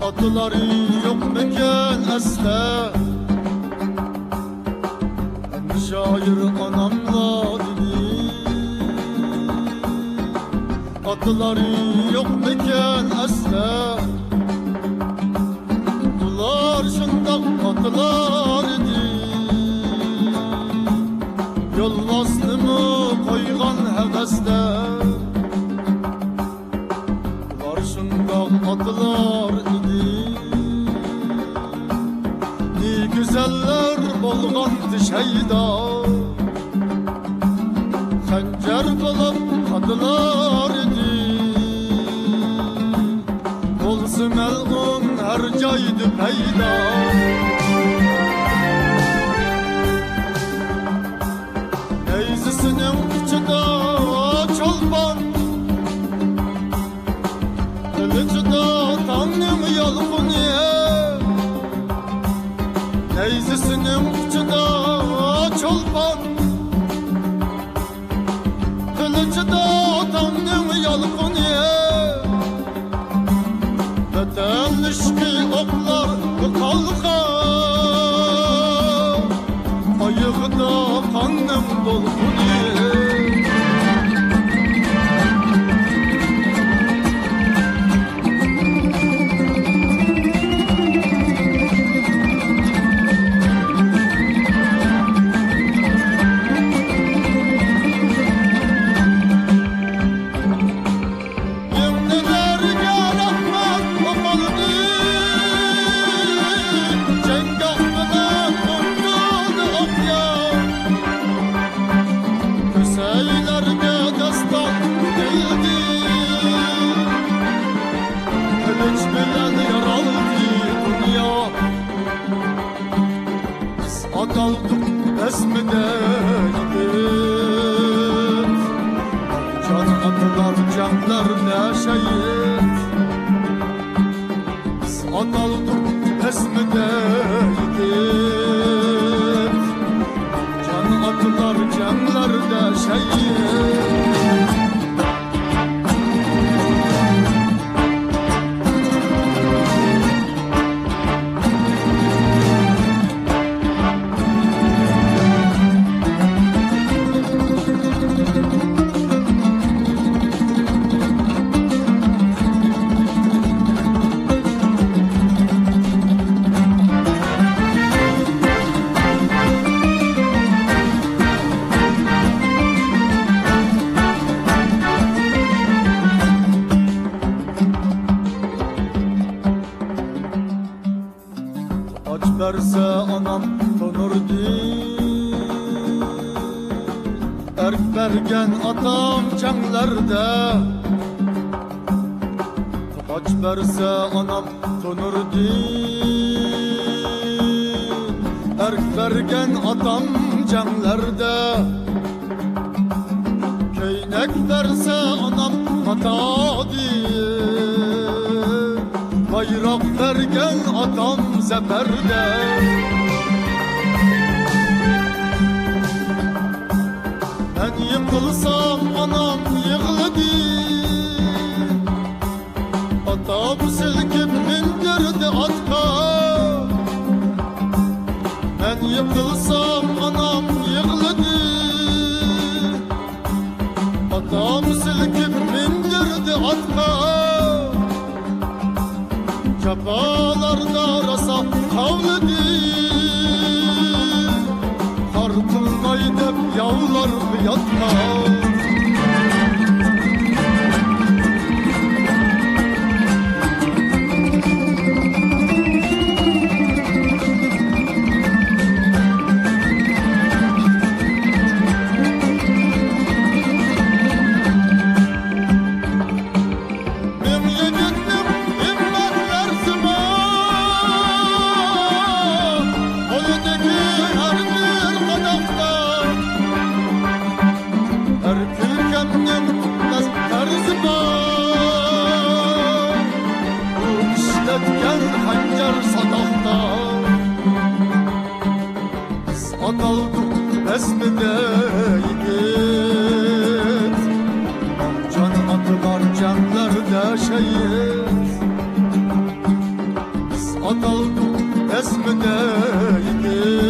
Adıları yok meken esle. Şair anamla dedi, adıları yok meken esle. Bunlar şundak adılar idi, yolvasını koygan hevesle. Bunlar şundak adılar idi, ni güzeller bolgandı şeyda. Xanjar bulup adılar idi, bolsu melgun her joyda payda. Neyzisinin içida çolpan, kılıcıda tanrım yalgın ye. Neyzisinin içida çolpan, kılıcıda tanrım yalgın ye. Vatan işki oklar kalka, ayıqda kanım dolgun ye. Ataldık esmedeydik, can atılar canlar ne şehit. Ataldık esmedeydik, can atılar canlar ne şehit. Aç verse anam tonurdu, erk bergen atam çanlarda. Aç verse anam tonurdu, erk bergen atam canlarda. Keynek verse anam atadı, bayrak vergen atam zeferde. Ben yıkılsam anam yığladı, atam silkip bindirdi atka. Ben yıkılsam anam yığladı, atam silkip bindirdi atka. Çapalarda rasa kavladı, kartılmay dep yavlar yatma. Xanjar sadaqda ataldık esmedeydik, can atılar canlarda şehit. ataldı esmedeydi